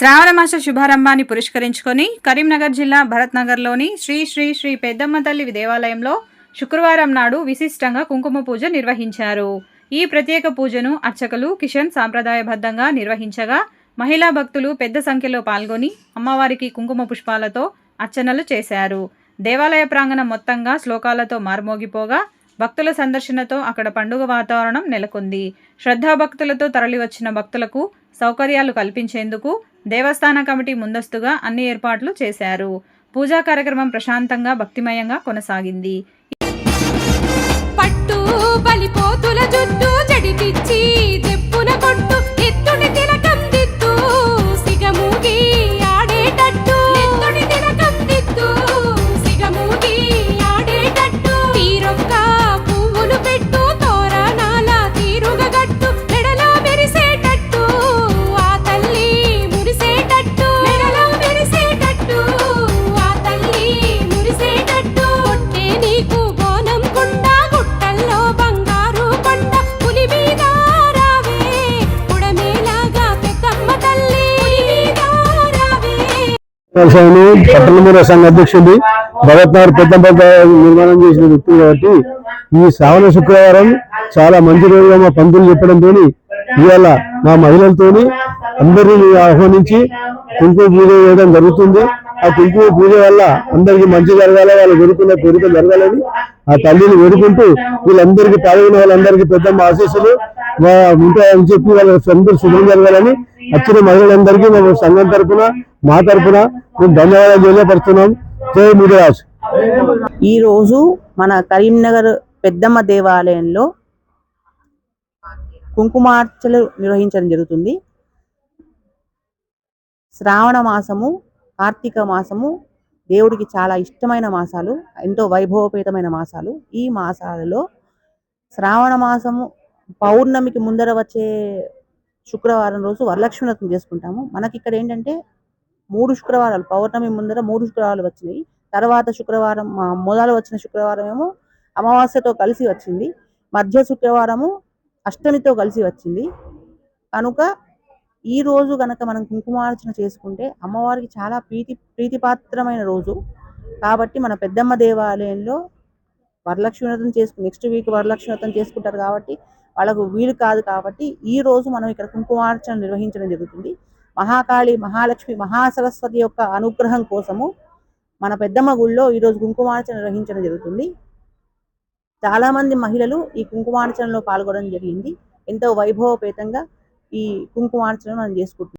శ్రావణమాస శుభారంభాన్ని పురస్కరించుకొని కరీంనగర్ జిల్లా భరత్నగర్లోని శ్రీ శ్రీ శ్రీ పెద్దమ్మ తల్లి దేవాలయంలో శుక్రవారం నాడు విశిష్టంగా కుంకుమ పూజ నిర్వహించారు. ఈ ప్రత్యేక పూజను అర్చకులు కిషన్ సాంప్రదాయబద్ధంగా నిర్వహించగా మహిళా భక్తులు పెద్ద సంఖ్యలో పాల్గొని అమ్మవారికి కుంకుమ పుష్పాలతో అర్చనలు చేశారు. దేవాలయ ప్రాంగణం మొత్తంగా శ్లోకాలతో మార్మోగిపోగా భక్తుల సందర్శనతో అక్కడ పండుగ వాతావరణం నెలకొంది. శ్రద్ధాభక్తులతో తరలివచ్చిన భక్తులకు సౌకర్యాలు కల్పించేందుకు దేవస్థాన కమిటీ ముందస్తుగా అన్ని ఏర్పాట్లు చేశారు. పూజా కార్యక్రమం ప్రశాంతంగా భక్తిమయంగా కొనసాగింది. పట్టు బలిపోతుల జుట్టు జడిపిచ్చి దెప్పున కొట్టు ఎత్తుని తిలకం దిద్దు సిగమూగి ఆడేటట్టు ఎత్తుని తిలకం దిద్దు సిగమూగి ఆడేటట్టు తీరొక్క పువ్వులు పెట్టు తోరణాల తీరుగ గట్టు మెడలో మెరిసేటట్టు ఆ తల్లి మురిసేటట్టు మెడలో మెరిసేటట్టు ఆ తల్లి మురిసేటట్టు కొట్టే నీకు బోనం కుండ గుట్టల్లో బంగారు పంట పులి మీద రావే పుడమేలాగా పెద్దమ్మ తల్లి పులి మీద రావే. పట్టణ సంఘ అధ్యక్షుడి భరత్నగర్ పెద్దమ్మ నిర్మాణం చేసిన వ్యక్తి కాబట్టి ఈ శ్రావణ శుక్రవారం చాలా మంచి రోజుగా మా పంతులు చెప్పడంతో ఇవాళ మా మహిళలతోని అందరినీ ఆహ్వానించి కుంకుమ పూజ చేయడం జరుగుతుంది. ఆ కుంకుమ పూజ వల్ల అందరికి మంచి జరగాలి, వాళ్ళు వేడుకున్న కోరిక జరగాలని ఆ తల్లిని వేడుకుంటూ వీళ్ళందరికీ పాల్గొన్న వాళ్ళందరికీ పెద్దమ్మ ఆశీస్సులు ఉంటాయని చెప్పి వాళ్ళ అందరూ శుభ్రం జరగాలని వచ్చిన మహిళలందరికీ మేము సంఘం తరఫున మా తరఫున మేము ధన్యవాదాలు తెలియపరుస్తున్నాం. జై ముదిరాజ్. ఈ రోజు మన కరీంనగర్ పెద్దమ్మ దేవాలయంలో కుంకుమార్చలు నిర్వహించడం జరుగుతుంది. శ్రావణ మాసము, కార్తీక మాసము దేవుడికి చాలా ఇష్టమైన మాసాలు, ఎంతో వైభవపేతమైన మాసాలు. ఈ మాసాలలో శ్రావణ మాసము పౌర్ణమికి ముందర వచ్చే శుక్రవారం రోజు వరలక్ష్మి వ్రతం చేసుకుంటాము. మనకి ఇక్కడ ఏంటంటే 3 శుక్రవారాలు, పౌర్ణమి ముందర 3 శుక్రవారాలు వచ్చినాయి. తర్వాత శుక్రవారం మొదలు వచ్చిన శుక్రవారం ఏమో అమావాస్యతో కలిసి వచ్చింది. మధ్య శుక్రవారము అష్టమితో కలిసి వచ్చింది. కనుక ఈ రోజు గనక మనం కుంకుమార్చన చేసుకుంటే అమ్మవారికి చాలా ప్రీతిపాత్రమైన రోజు. కాబట్టి మన పెద్దమ్మ దేవాలయంలో వరలక్ష్మి వ్రతం నెక్స్ట్ వీక్ వరలక్ష్మి వ్రతం చేసుకుంటారు కాబట్టి వాళ్ళకు వీలు కాదు. కాబట్టి ఈ రోజు మనం ఇక్కడ కుంకుమార్చన నిర్వహించడం జరుగుతుంది. మహాకాళి, మహాలక్ష్మి, మహాసరస్వతి యొక్క అనుగ్రహం కోసము మన పెద్దమ్మ గుళ్ళో ఈరోజు కుంకుమార్చన నిర్వహించడం జరుగుతుంది. చాలా మంది మహిళలు ఈ కుంకుమార్చనలో పాల్గొనడం జరిగింది. ఎంతో వైభవపేతంగా ఈ కుంకుమార్చన మనం చేసుకుంటున్నాం.